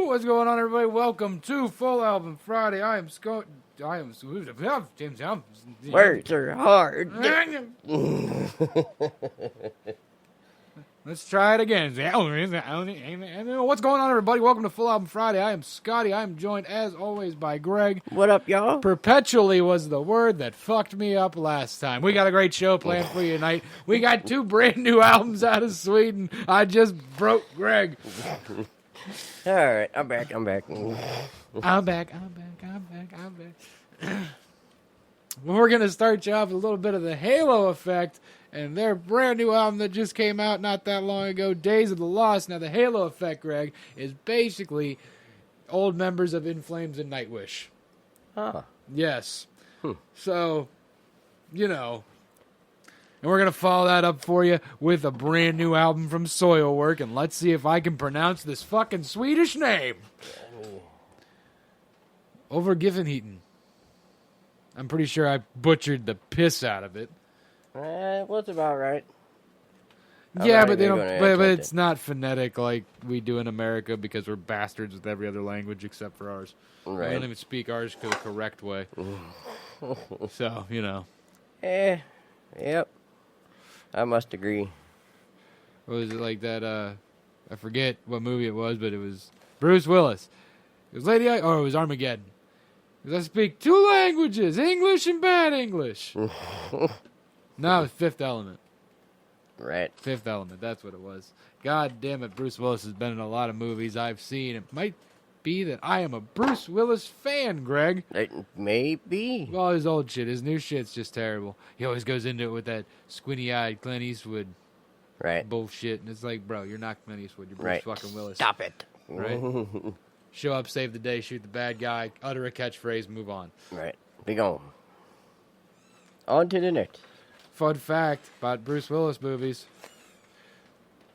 What's going on, everybody? Welcome to Full Album Friday. I am James Young. Words are hard. Let's try it again. What's going on, everybody? Welcome to Full Album Friday. I am Scotty. I am joined, as always, by Greg. What up, y'all? Perpetually was the word that fucked me up last time. We got a great show planned for you tonight. We got 2 brand new albums out of Sweden. I just broke Greg. All right, I'm back. I'm back. We're going to start you off with a little bit of the Halo Effect and their brand new album that just came out not that long ago, Days of the Lost. Now, the Halo Effect, Greg, is basically old members of In Flames and Nightwish. Huh. Yes. So, you know. And we're going to follow that up for you with a brand new album from Soilwork, and let's see if I can pronounce this fucking Swedish name. Overgivenheten. I'm pretty sure I butchered the piss out of it. What's about right? Yeah, but they don't. But it's not phonetic like we do in America because we're bastards with every other language except for ours. Right. We don't even speak ours the correct way. So, you know. Yep. I must agree. What was it like that? I forget what movie it was, but it was Bruce Willis. It was it was Armageddon. Because I speak 2 languages, English and bad English. No, it was Fifth Element. Right. Fifth Element, that's what it was. God damn it, Bruce Willis has been in a lot of movies I've seen. It might be that I am a Bruce Willis fan, Greg. It may be. All his old shit. His new shit's just terrible. He always goes into it with that squinty-eyed Clint Eastwood bullshit. And it's like, bro, you're not Clint Eastwood. You're Bruce fucking Willis. Stop it. Right? Show up, save the day, shoot the bad guy, utter a catchphrase, move on. Right. Be gone. On to the next. Fun fact about Bruce Willis movies.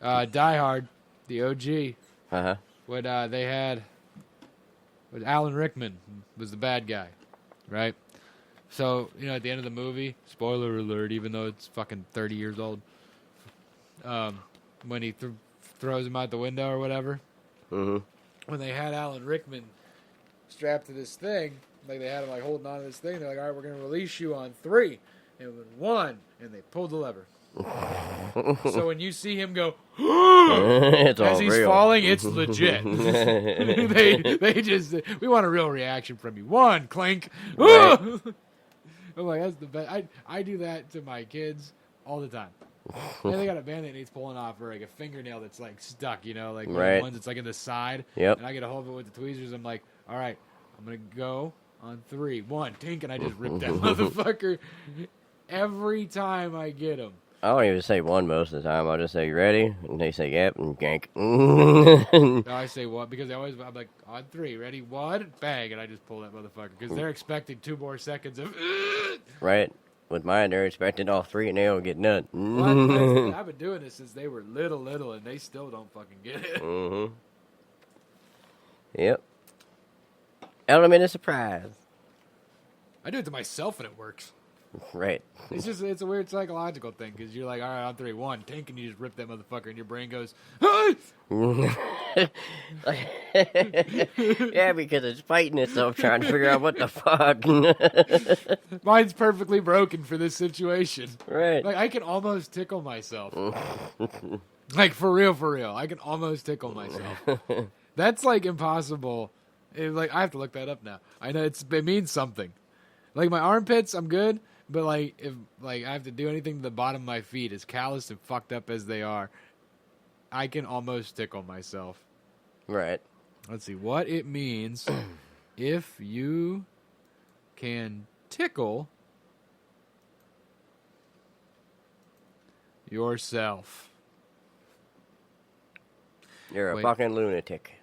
Die Hard, the OG. Uh-huh. When they had... Alan Rickman was the bad guy, right? So, you know, at the end of the movie, spoiler alert, even though it's fucking 30 years old, when he throws him out the window or whatever, when they had Alan Rickman strapped to this thing, like they had him like holding on to this thing, they're like, all right, we're going to release you on 3. And it was 1, and they pulled the lever. So when you see him go as he's real. falling, it's legit. they just, we want a real reaction from you. 1, clink. Right. I'm like, that's the best. I do that to my kids all the time. And they got a band that needs pulling off, or like a fingernail that's like stuck, you know, like one of the ones that's like in the side. Yep. And I get a hold of it with the tweezers. I'm like, all right, I'm gonna go on 3, 1, tink, and I just rip that motherfucker every time I get him. I don't even say 1 most of the time. I'll just say, you ready? And they say, yep, and gank. No, I say 1 because I'm like, on 3, ready, 1, bang, and I just pull that motherfucker because they're expecting 2 more seconds of. Right. With mine, they're expecting all 3 and they don't get none. I've been doing this since they were little, and they still don't fucking get it. Yep. Element of surprise. I do it to myself and it works. Right. It's a weird psychological thing because you're like, all right, on 3, 1, tink, and you just rip that motherfucker, and your brain goes, hey! Yeah, because it's fighting itself trying to figure out what the fuck. Mine's perfectly broken for this situation. Right. Like, I can almost tickle myself. Like, for real. I can almost tickle myself. That's, like, impossible. Like, I have to look that up now. I know it means something. Like, my armpits, I'm good. But, like, if I have to do anything to the bottom of my feet, as callous and fucked up as they are, I can almost tickle myself. Right. Let's see what it means if you can tickle yourself. You're a fucking lunatic.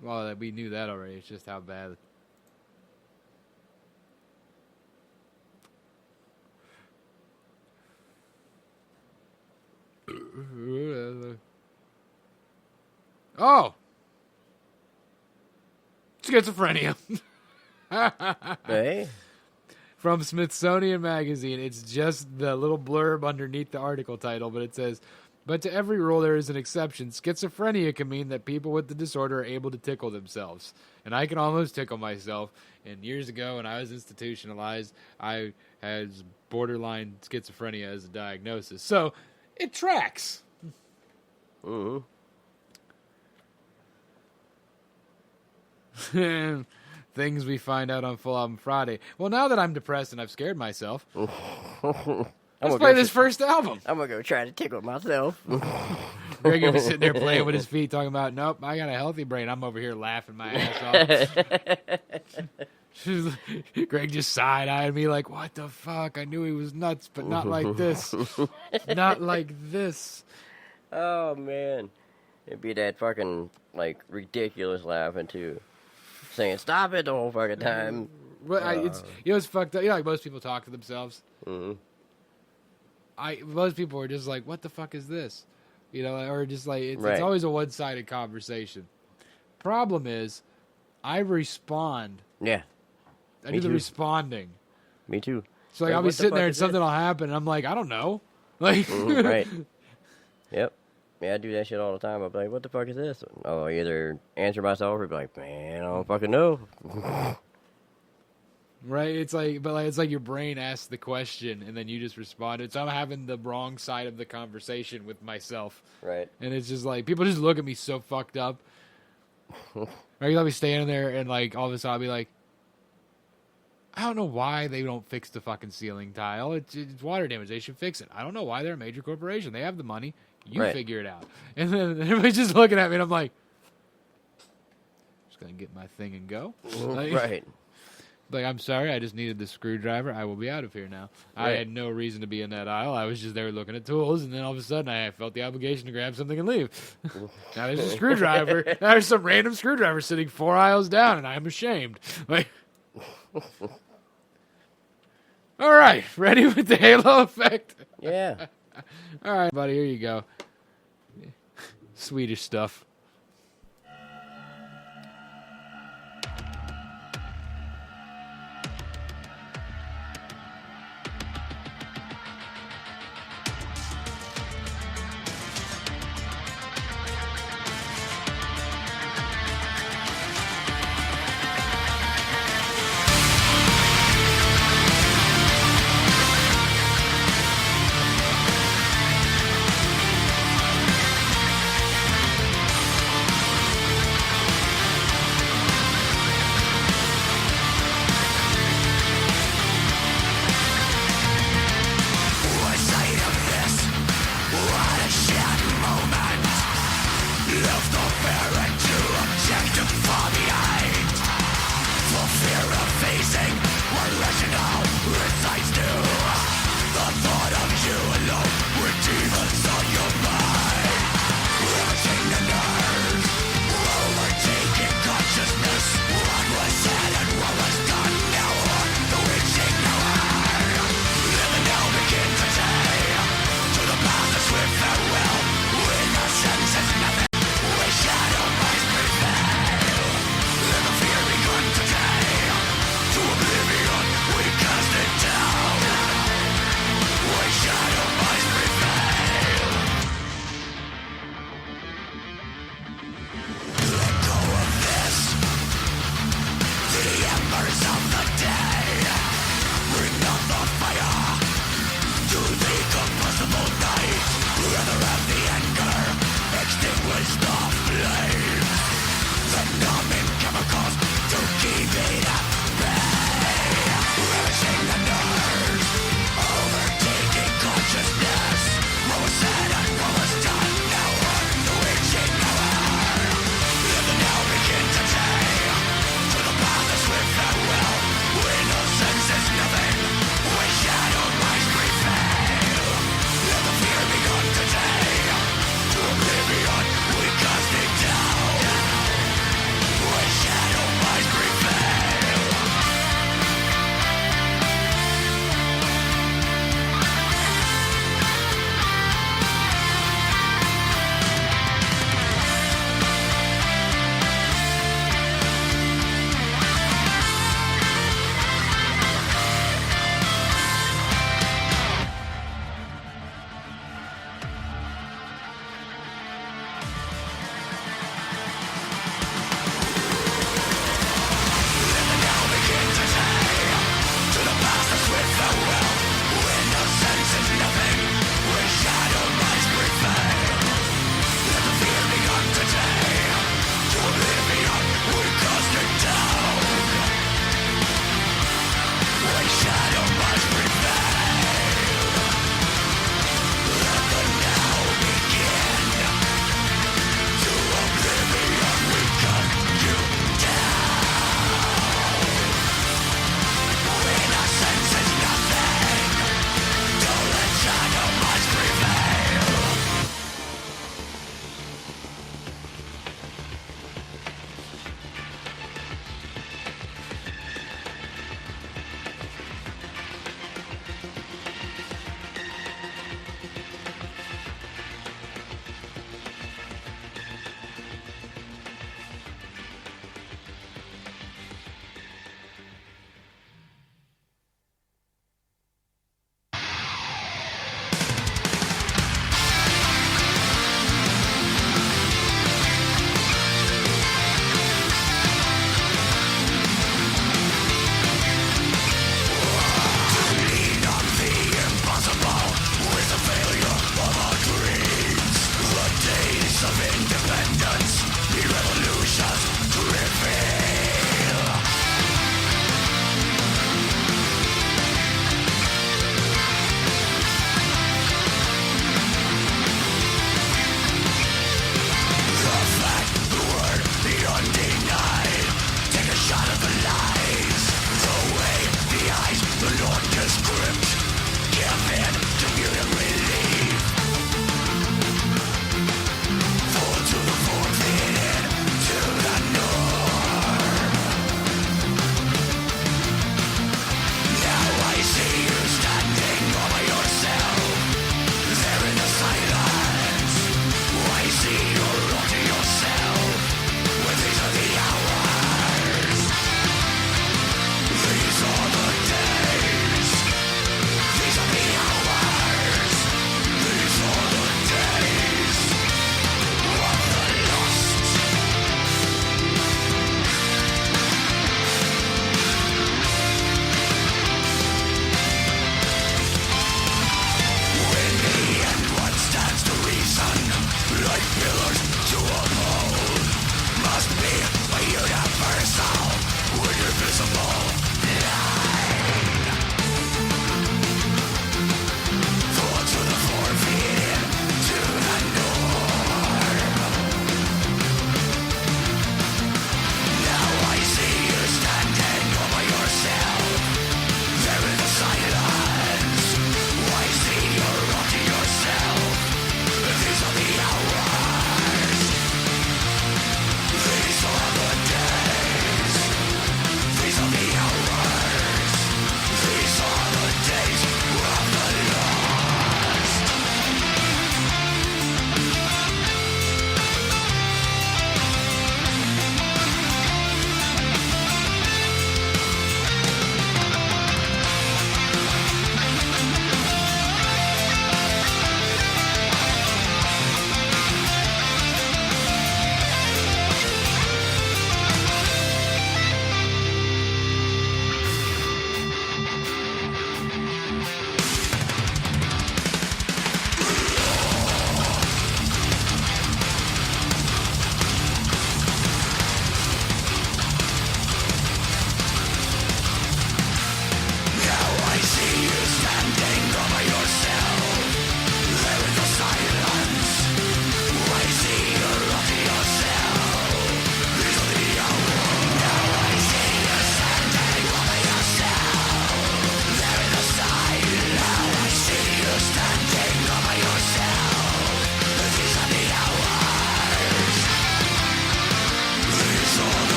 Well, we knew that already. It's just how bad. Oh! Schizophrenia. Hey? From Smithsonian Magazine. It's just the little blurb underneath the article title, but it says, But to every rule there is an exception. Schizophrenia can mean that people with the disorder are able to tickle themselves. And I can almost tickle myself. And years ago, when I was institutionalized, I had borderline schizophrenia as a diagnosis. So, it tracks. Mm-hmm. Things we find out on Full Album Friday. Well, now that I'm depressed and I've scared myself, let's play this first album. I'm going to go try to tickle myself. Greg will be sitting there playing with his feet, talking about, nope, I got a healthy brain. I'm over here laughing my ass off. Greg just side-eyed me like, what the fuck? I knew he was nuts, but not like this. Not like this. Oh, man. It'd be that fucking, like, ridiculous laughing, too. Saying, stop it the whole fucking time. Well, it's fucked up. You know, like most people talk to themselves. Mm-hmm. Most people are just like, what the fuck is this? You know, or just like, it's Right. always a one-sided conversation. Problem is, I respond. Yeah. I Me do the too. responding. Me too. So, like, I'll be what the sitting fuck there and is something this? will happen, and I'm like, I don't know. Like, Right. Yep. Yeah, I do that shit all the time. I'll be like, what the fuck is this? I'll either answer myself or be like, man, I don't fucking know. right? It's like, but like, it's like your brain asks the question, and then you just responded. So I'm having the wrong side of the conversation with myself. Right. And it's just like, people just look at me so fucked up. Or you'll be standing there, and like, all of a sudden I'll be like, I don't know why they don't fix the fucking ceiling tile. It's water damage. They should fix it. I don't know why they're a major corporation. They have the money. You Right. figure it out. And then everybody's just looking at me, and I'm like, just going to get my thing and go. Like, Right. Like, I'm sorry, I just needed the screwdriver. I will be out of here now. I Right. had no reason to be in that aisle. I was just there looking at tools, and then all of a sudden I felt the obligation to grab something and leave. Now there's a screwdriver. Now there's some random screwdriver sitting 4 aisles down, and I'm ashamed. Like, all right, ready with the halo effect? Yeah. All right, buddy, here you go. Swedish stuff. Left no parent to object to father.